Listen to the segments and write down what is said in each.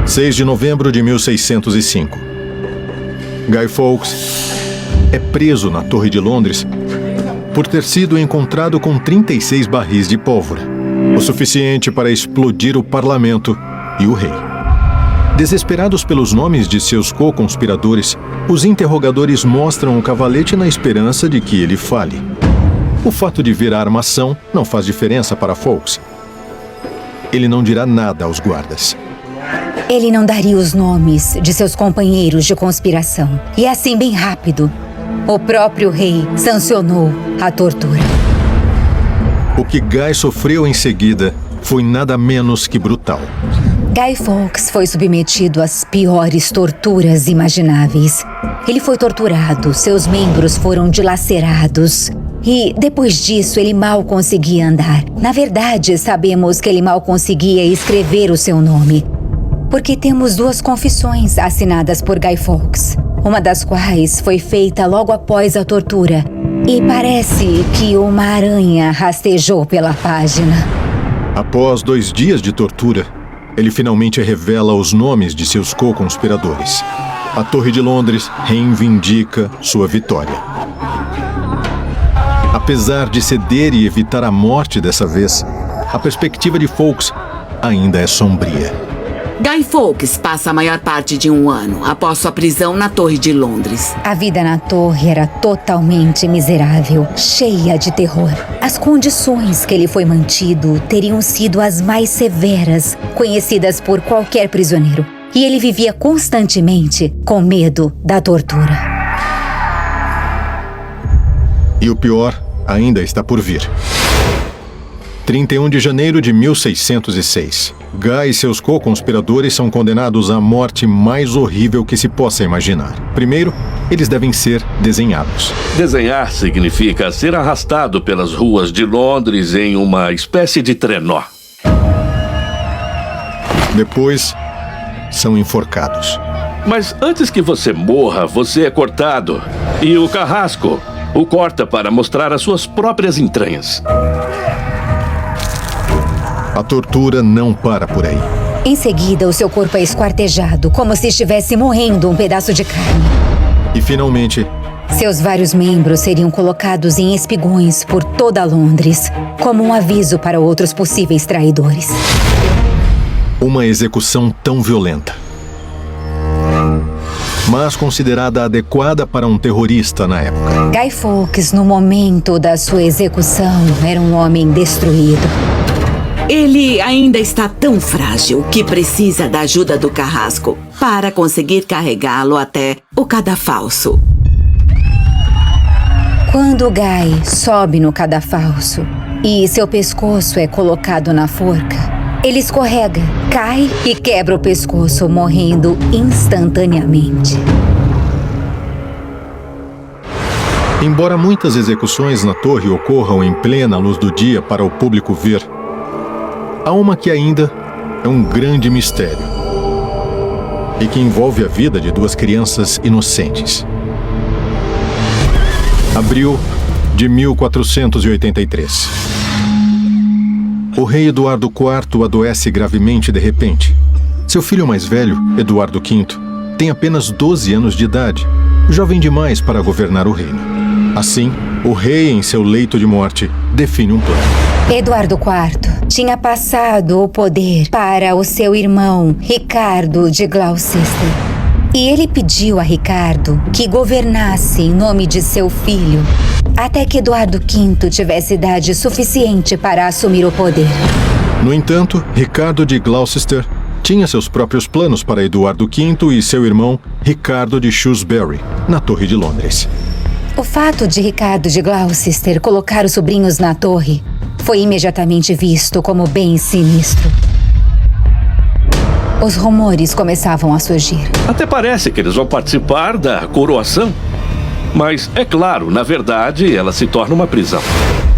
6 de novembro de 1605. Guy Fawkes é preso na Torre de Londres por ter sido encontrado com 36 barris de pólvora, o suficiente para explodir o parlamento e o rei. Desesperados pelos nomes de seus co-conspiradores, os interrogadores mostram o cavalete na esperança de que ele fale. O fato de ver a armação não faz diferença para Fawkes. Ele não dirá nada aos guardas. Ele não daria os nomes de seus companheiros de conspiração. E assim, bem rápido, o próprio rei sancionou a tortura. O que Guy sofreu em seguida foi nada menos que brutal. Guy Fawkes foi submetido às piores torturas imagináveis. Ele foi torturado, seus membros foram dilacerados. E, depois disso, ele mal conseguia andar. Na verdade, sabemos que ele mal conseguia escrever o seu nome. Porque temos 2 confissões assinadas por Guy Fawkes, uma das quais foi feita logo após a tortura. E parece que uma aranha rastejou pela página. Após 2 dias de tortura, ele finalmente revela os nomes de seus co-conspiradores. A Torre de Londres reivindica sua vitória. Apesar de ceder e evitar a morte dessa vez, a perspectiva de Fawkes ainda é sombria. Guy Fawkes passa a maior parte de 1 ano após sua prisão na Torre de Londres. A vida na torre era totalmente miserável, cheia de terror. As condições que ele foi mantido teriam sido as mais severas conhecidas por qualquer prisioneiro. E ele vivia constantemente com medo da tortura. E o pior ainda está por vir. 31 de janeiro de 1606. Guy e seus co-conspiradores são condenados à morte mais horrível que se possa imaginar. Primeiro, eles devem ser desenhados. Desenhar significa ser arrastado pelas ruas de Londres em uma espécie de trenó. Depois, são enforcados. Mas antes que você morra, você é cortado. E o carrasco o corta para mostrar as suas próprias entranhas. A tortura não para por aí. Em seguida, o seu corpo é esquartejado, como se estivesse morrendo um pedaço de carne. E finalmente, seus vários membros seriam colocados em espigões por toda Londres, como um aviso para outros possíveis traidores. Uma execução tão violenta, mas considerada adequada para um terrorista na época. Guy Fawkes, no momento da sua execução, era um homem destruído. Ele ainda está tão frágil que precisa da ajuda do carrasco para conseguir carregá-lo até o cadafalso. Quando Guy sobe no cadafalso e seu pescoço é colocado na forca, ele escorrega, cai e quebra o pescoço, morrendo instantaneamente. Embora muitas execuções na torre ocorram em plena luz do dia para o público ver, há uma que ainda é um grande mistério e que envolve a vida de 2 crianças inocentes. Abril de 1483. O rei Eduardo IV adoece gravemente de repente. Seu filho mais velho, Eduardo V, tem apenas 12 anos de idade, jovem demais para governar o reino. Assim, o rei, em seu leito de morte, define um plano. Eduardo IV tinha passado o poder para o seu irmão, Ricardo de Gloucester. E ele pediu a Ricardo que governasse em nome de seu filho, até que Eduardo V tivesse idade suficiente para assumir o poder. No entanto, Ricardo de Gloucester tinha seus próprios planos para Eduardo V e seu irmão, Ricardo de Shrewsbury, na Torre de Londres. O fato de Ricardo de Gloucester colocar os sobrinhos na torre foi imediatamente visto como bem sinistro. Os rumores começavam a surgir. Até parece que eles vão participar da coroação. Mas, é claro, na verdade, ela se torna uma prisão.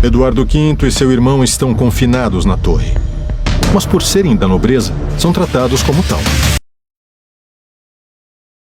Eduardo V e seu irmão estão confinados na torre. Mas por serem da nobreza, são tratados como tal.